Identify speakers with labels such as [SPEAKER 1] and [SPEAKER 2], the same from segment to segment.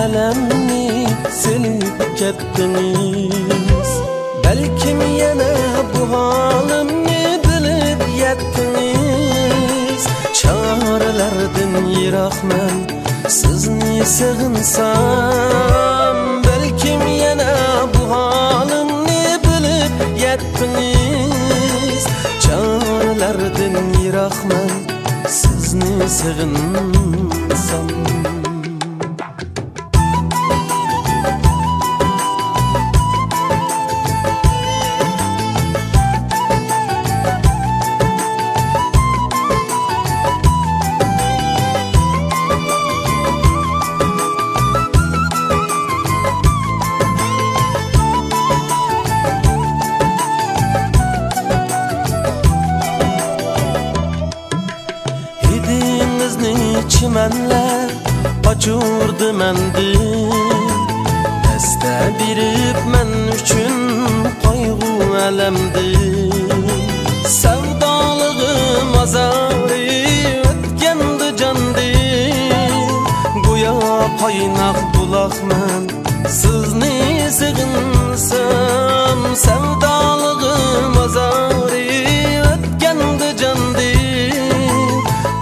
[SPEAKER 1] alamni silib ketdingiz. Balkim yana bu holimni bilib yetdingiz. Choralardan yiroqman, sizni sig'insam. Balkim yana bu holimni bilib yetdingiz. Choralardan yiroqman, sizni sig'insam. Çimenler açurdu mendil, deste birip men üçün kaygı elemdi. Sevdalığım azarı ötkendi candil. Goya kaynak bulak men sizni sig'insam. Sevdalığım azarı ötkendi candil.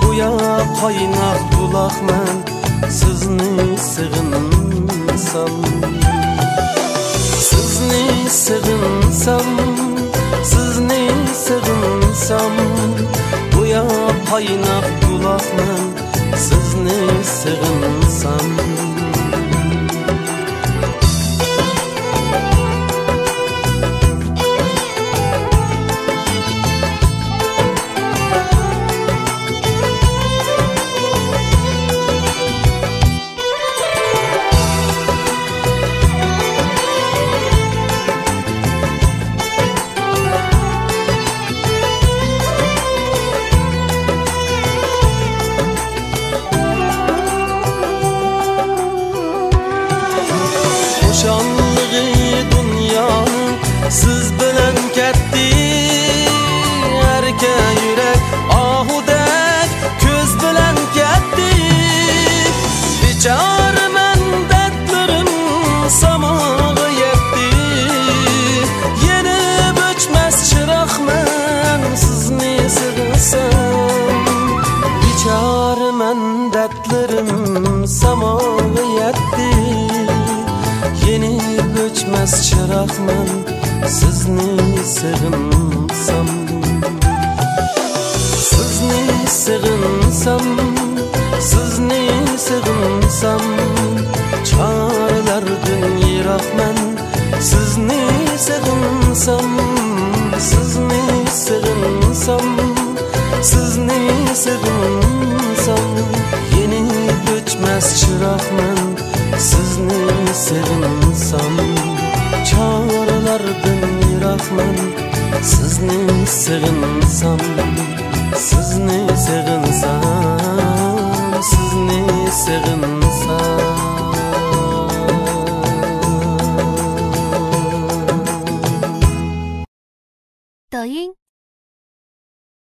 [SPEAKER 1] Goya kaynak bulak men sizni sig'insam. Sizni sig'insam, sizni sig'insam. Goya kaynak bulak men sizni sig'insam. Şanlığı dünyanı siz bilen ketdi. Erke yürek ahudek köz bilen ketdi. Biçare men dertlerim samağa yetti. Yenip öçmez çırak men sizni sig'insam. Biçare men dertlerim samağa yetti. Yenip öçmez çırakman sizni sig'insam. Sizni sig'insam, sizni sig'insam. Choralardan yiroqman, sizni sig'insam. Sizni sig'insam, sizni sig'insam. Yenip öçmez çırakman sizni sig'insam. Choralardan yiroqman, sizni sig'insam. Sizni sig'insam, sizni sig'insam.
[SPEAKER 2] 抖音